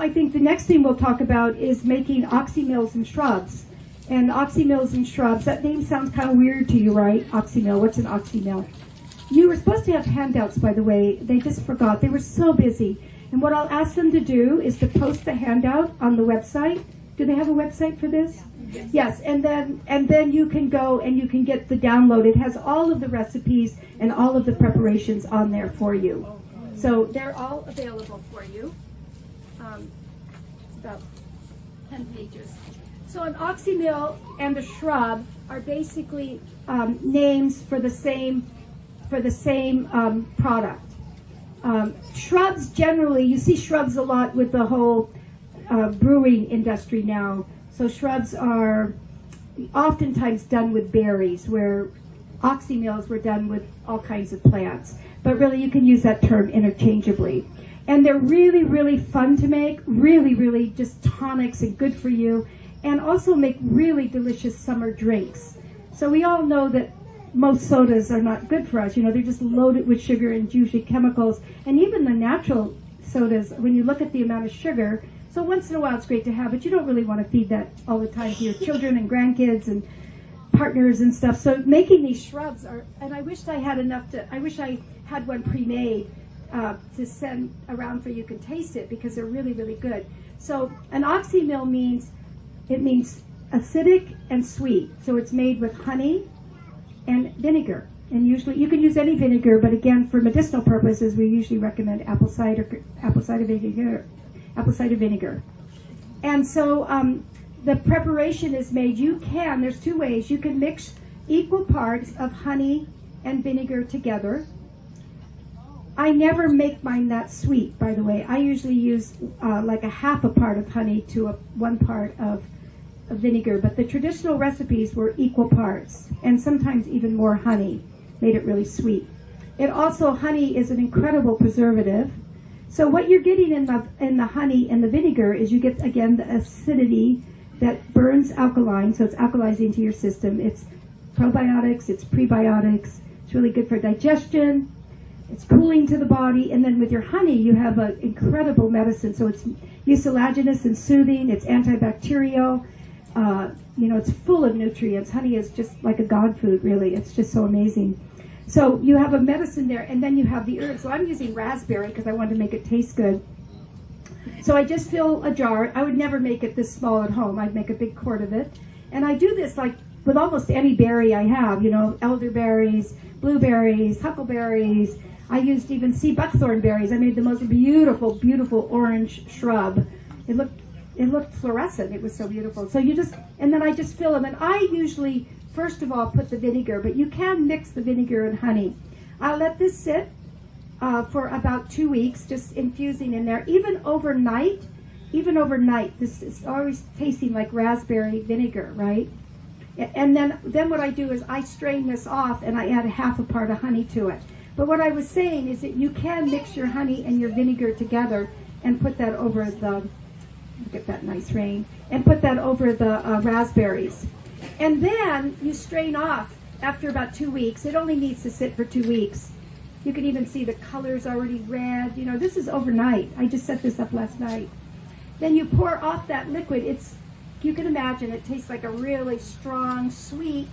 I think the next thing we'll talk about is making Oxymels and Shrubs. And Oxymels and Shrubs, that name sounds kind of weird to you, right? Oxymel, what's an oxymel? You were supposed to have handouts, by the way. They just forgot. They were so busy. And what I'll ask them to do is to post the handout on the website. Do they have a website for this? Yes, and then you can go and you can get the download. It has all of the recipes and all of the preparations on there for you. So they're all available for you. It's about 10 pages. So an oxymel and a shrub are basically names for the same product. Shrubs generally, you see shrubs a lot with the whole brewing industry now. So shrubs are oftentimes done with berries, where oxymels were done with all kinds of plants. But really, you can use that term interchangeably. And they're really, really fun to make, really, really just tonics and good for you, and also make really delicious summer drinks. So we all know that most sodas are not good for us. You know, they're just loaded with sugar and usually chemicals. And even the natural sodas, when you look at the amount of sugar, so once in a while it's great to have, but you don't really want to feed that all the time to your children and grandkids and partners and stuff. So making these shrubs are, and I wish I had one pre-made to send around for you can taste it, because they're really, really good. So an oxymel means acidic and sweet. So it's made with honey and vinegar. And usually you can use any vinegar, but again, for medicinal purposes, we usually recommend apple cider vinegar. And so the preparation is made. There's two ways. You can mix equal parts of honey and vinegar together. I never make mine that sweet, by the way. I usually use like a half a part of honey to 1 part of vinegar, but the traditional recipes were equal parts, and sometimes even more honey, made it really sweet. Honey is an incredible preservative. So what you're getting in the honey and the vinegar is you get, again, the acidity that burns alkaline, so it's alkalizing to your system. It's probiotics, it's prebiotics, it's really good for digestion, it's cooling to the body, and then with your honey you have an incredible medicine. So it's mucilaginous and soothing, it's antibacterial, it's full of nutrients. Honey is just like a god food, really. It's just so amazing. So you have a medicine there, and then you have the herbs. So I'm using raspberry because I wanted to make it taste good. So I just fill a jar. I would never make it this small at home. I'd make a big quart of it. And I do this like with almost any berry I have, elderberries, blueberries, huckleberries. I used even sea buckthorn berries. I made the most beautiful, beautiful orange shrub. It looked fluorescent. It was so beautiful. So and then I just fill them. And I usually, first of all, put the vinegar, but you can mix the vinegar and honey. I'll let this sit for about 2 weeks, just infusing in there. Even overnight, this is always tasting like raspberry vinegar, right? And then what I do is I strain this off and I add a half a part of honey to it. But what I was saying is that you can mix your honey and your vinegar together and put that over get that nice rain, and put that over the raspberries. And then you strain off after about 2 weeks. It only needs to sit for 2 weeks. You can even see the color's already red. This is overnight. I just set this up last night. Then you pour off that liquid. You can imagine it tastes like a really strong, sweet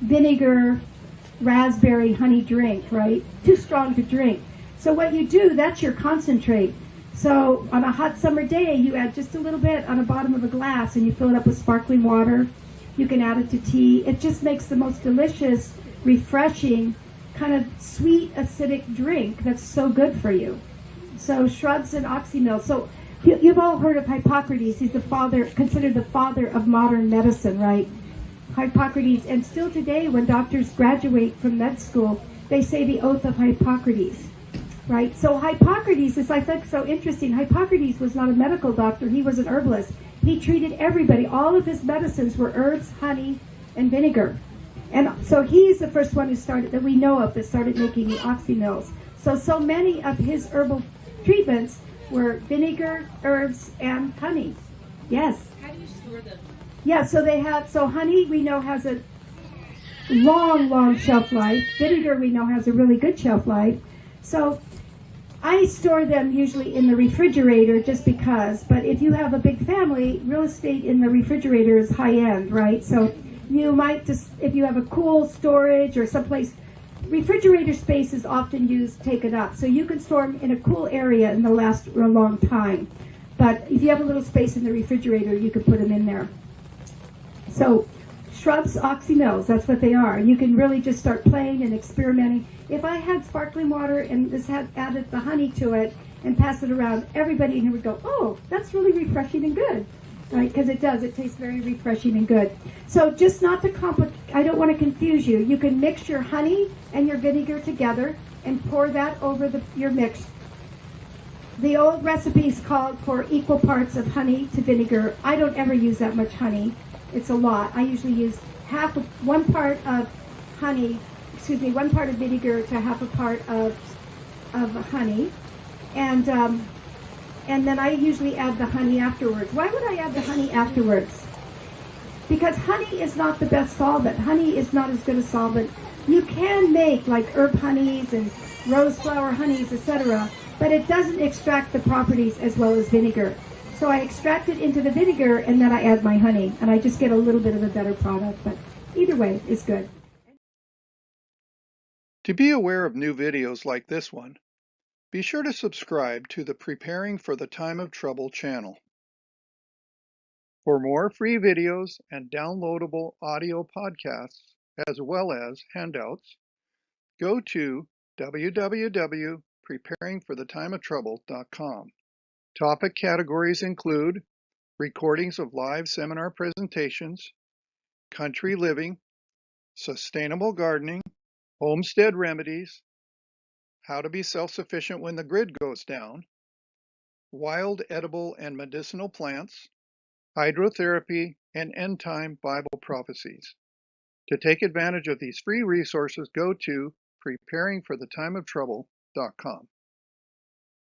vinegar, raspberry, honey drink, right? Too strong to drink. So what you do, that's your concentrate. So on a hot summer day, you add just a little bit on the bottom of a glass and you fill it up with sparkling water. You can add it to tea. It just makes the most delicious, refreshing, kind of sweet, acidic drink that's so good for you. So shrubs and oxymel. So you've all heard of Hippocrates. He's considered the father of modern medicine, right? Hippocrates. And still today, when doctors graduate from med school, they say the oath of Hippocrates. Right? So Hippocrates is, I think, so interesting. Hippocrates was not a medical doctor. He was an herbalist. He treated everybody. All of his medicines were herbs, honey, and vinegar. And so he's the first one that we know of, that started making the oxymels. So many of his herbal treatments were vinegar, herbs, and honey. Yes? How do you store them? Yeah, so honey we know has a long, long shelf life. Vinegar we know has a really good shelf life. So I store them usually in the refrigerator just because, but if you have a big family, real estate in the refrigerator is high end, right? So you might just, if you have a cool storage or someplace, refrigerator space is often used, taken up. So you can store them in a cool area and they'll last for a long time. But if you have a little space in the refrigerator, you can put them in there. So shrubs, oxymels, that's what they are. And you can really just start playing and experimenting. If I had sparkling water and this had added the honey to it and pass it around, everybody in here would go, oh, that's really refreshing and good. Right, because it does. It tastes very refreshing and good. So just not to complicate, I don't want to confuse you. You can mix your honey and your vinegar together and pour that over your mix. The old recipes called for equal parts of honey to vinegar. I don't ever use that much honey. It's a lot. I usually use one part of vinegar to half a part of honey. And then I usually add the honey afterwards. Why would I add the honey afterwards? Because honey is not the best solvent. Honey is not as good a solvent. You can make like herb honeys and rose flower honeys, etc., but it doesn't extract the properties as well as vinegar. So I extract it into the vinegar and then I add my honey, and I just get a little bit of a better product, but either way, it's good. To be aware of new videos like this one, be sure to subscribe to the Preparing for the Time of Trouble channel. For more free videos and downloadable audio podcasts, as well as handouts, go to www.preparingforthetimeoftrouble.com. Topic categories include recordings of live seminar presentations, country living, sustainable gardening, homestead remedies, how to be self-sufficient when the grid goes down, wild edible and medicinal plants, hydrotherapy, and end-time Bible prophecies. To take advantage of these free resources, go to preparingforthetimeoftrouble.com.